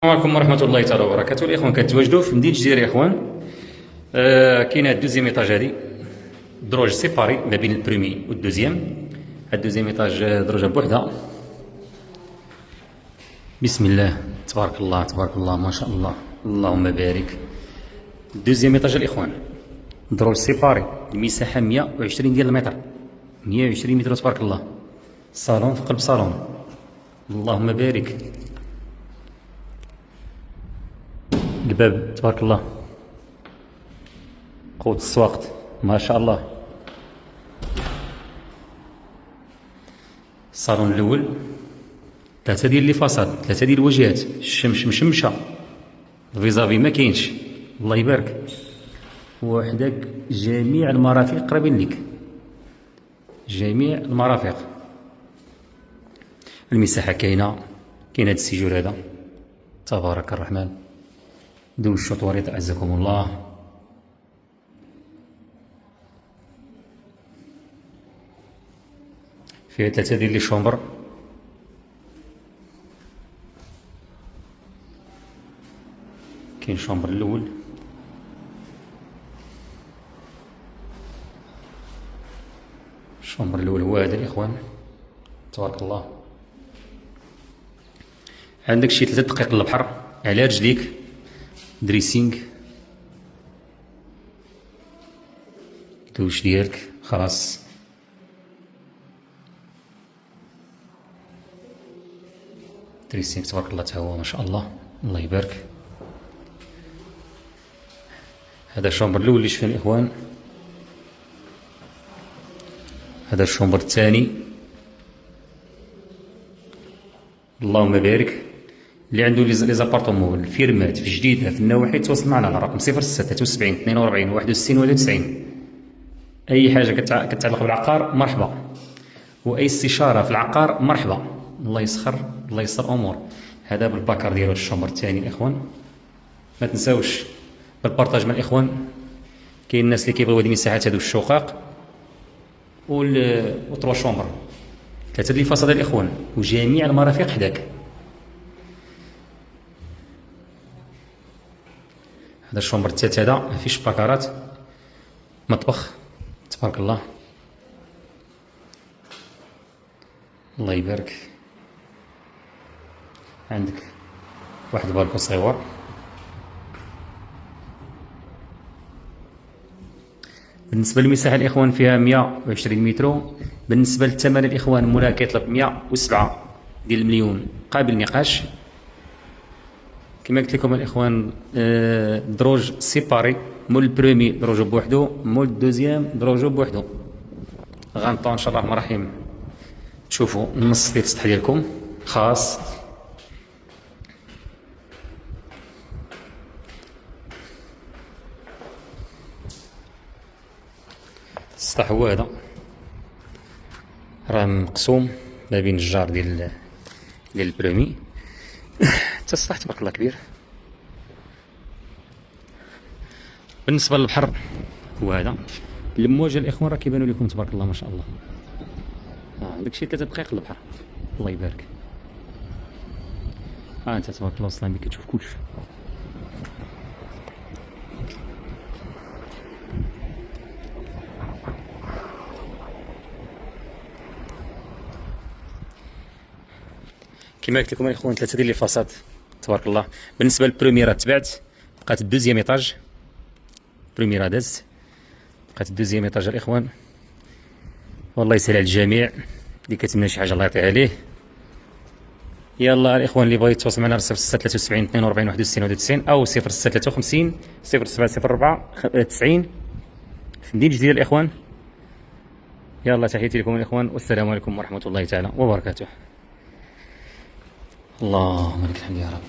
السلام عليكم ورحمة الله تعالى وبركاته. الإخوان كنتواجدوا في مدينة جزيرة يا إخوان. كاين هاد الدوزيام إيطاج هادي دروج سيباري ما بين البرومي والدوزيام. هاد الدوزيام إيطاج دروجة بوحدها. بسم الله تبارك الله تبارك الله ما شاء الله اللهم بارك. الدوزيام إيطاج الإخوان دروج سيباري المساحة 120 ديال المتر، 120 متر تبارك الله. صالون في قلب صالون اللهم بارك. الباب تبارك الله قوة السواقط ما شاء الله. الصالون الأول ثلاثة ديال لي فاصاد، ثلاثة ديال الواجهات، الشمس مشمشة، فيزافي ما كاينش الله يبارك. وحداك جميع المرافق قريبين ليك، جميع المرافق. المساحة كاينة هاد السيجور هذا تبارك الرحمن. دو الشطوريط أعزكم الله. فيها ثلاثة ديال لي شومبر، كاين الشومبر الأول، الشومبر الأول هو هذا الإخوان تبارك الله. عندك شي 3 دقائق للبحر على رجليك، دريسينغ دوش ديالك خلاص. دريسينغ تبارك الله تا هو ما شاء الله الله يبارك. هذا الشومبر الاول اللي شفنا الاخوان، هذا الشومبر الثاني اللهم بارك. اللي عنده لي زابارتومون الفيرمات في جديده في النواحي تواصل معنا على رقم 06 73 42 61 91. اي حاجه كتعلق بالعقار مرحبا، واي استشاره في العقار مرحبا. الله يسخر الله يسر امور. هذا بالباكر ديالو الشومبر الثاني الاخوان. ما تنساوش بالبارطاج مع الاخوان. كاين الناس اللي كيبغيو هاد المساحات هادو الشقق و 3 شومبر، 3 ديال الفصاد الاخوان وجميع المرافق حداك. هذا الشومبر الثالث هذا ما فيش باكارات، مطبخ تبارك الله الله يبارك. عندك واحد البالكون صغيور. بالنسبه للمساحه الاخوان فيها 120 متر. بالنسبه للثمن الاخوان مولاها كيطلب 107 ديال المليون قابل نقاش. كما قلت لكم الاخوان دروج سيباري، مول البرومي دروجو بوحدو، مول الدوزيام دروجو بوحدو. غنطون ان شاء الله الرحمن الرحيم تشوفوا النص ديال السطح ديالكم خاص. السطح هو هذا، راه مقسوم ما بين الجار ديال البرومي حتى السطح تبارك الله كبير. بالنسبه للبحر هو هذا. المواجهه الاخوان راه كيبانوا لكم تبارك الله ما شاء الله. عندك شي 3 دقائق للبحر الله يبارك. انت تبارك الله وصلنا بك كتشوف كلشي. كما قلت لكم الاخوان 3 ديال لي فاصاد تبارك الله. بالنسبه للبروميرا تبعت، بقات الدوزيام ايطاج. بروميرا دازت، بقات الدوزيام ايطاج الاخوان. والله يسهل على الجميع اللي كيتمنى شي حاجه الله يعطيها ليه. يلا الاخوان اللي بغى يتواصل معنا 06 73 42 61 91 او 06 53 07 04 90 في مدينة جديدة الاخوان. يلا تحياتي لكم الاخوان والسلام عليكم ورحمه الله تعالى وبركاته. اللهم لك الحمد يا رب.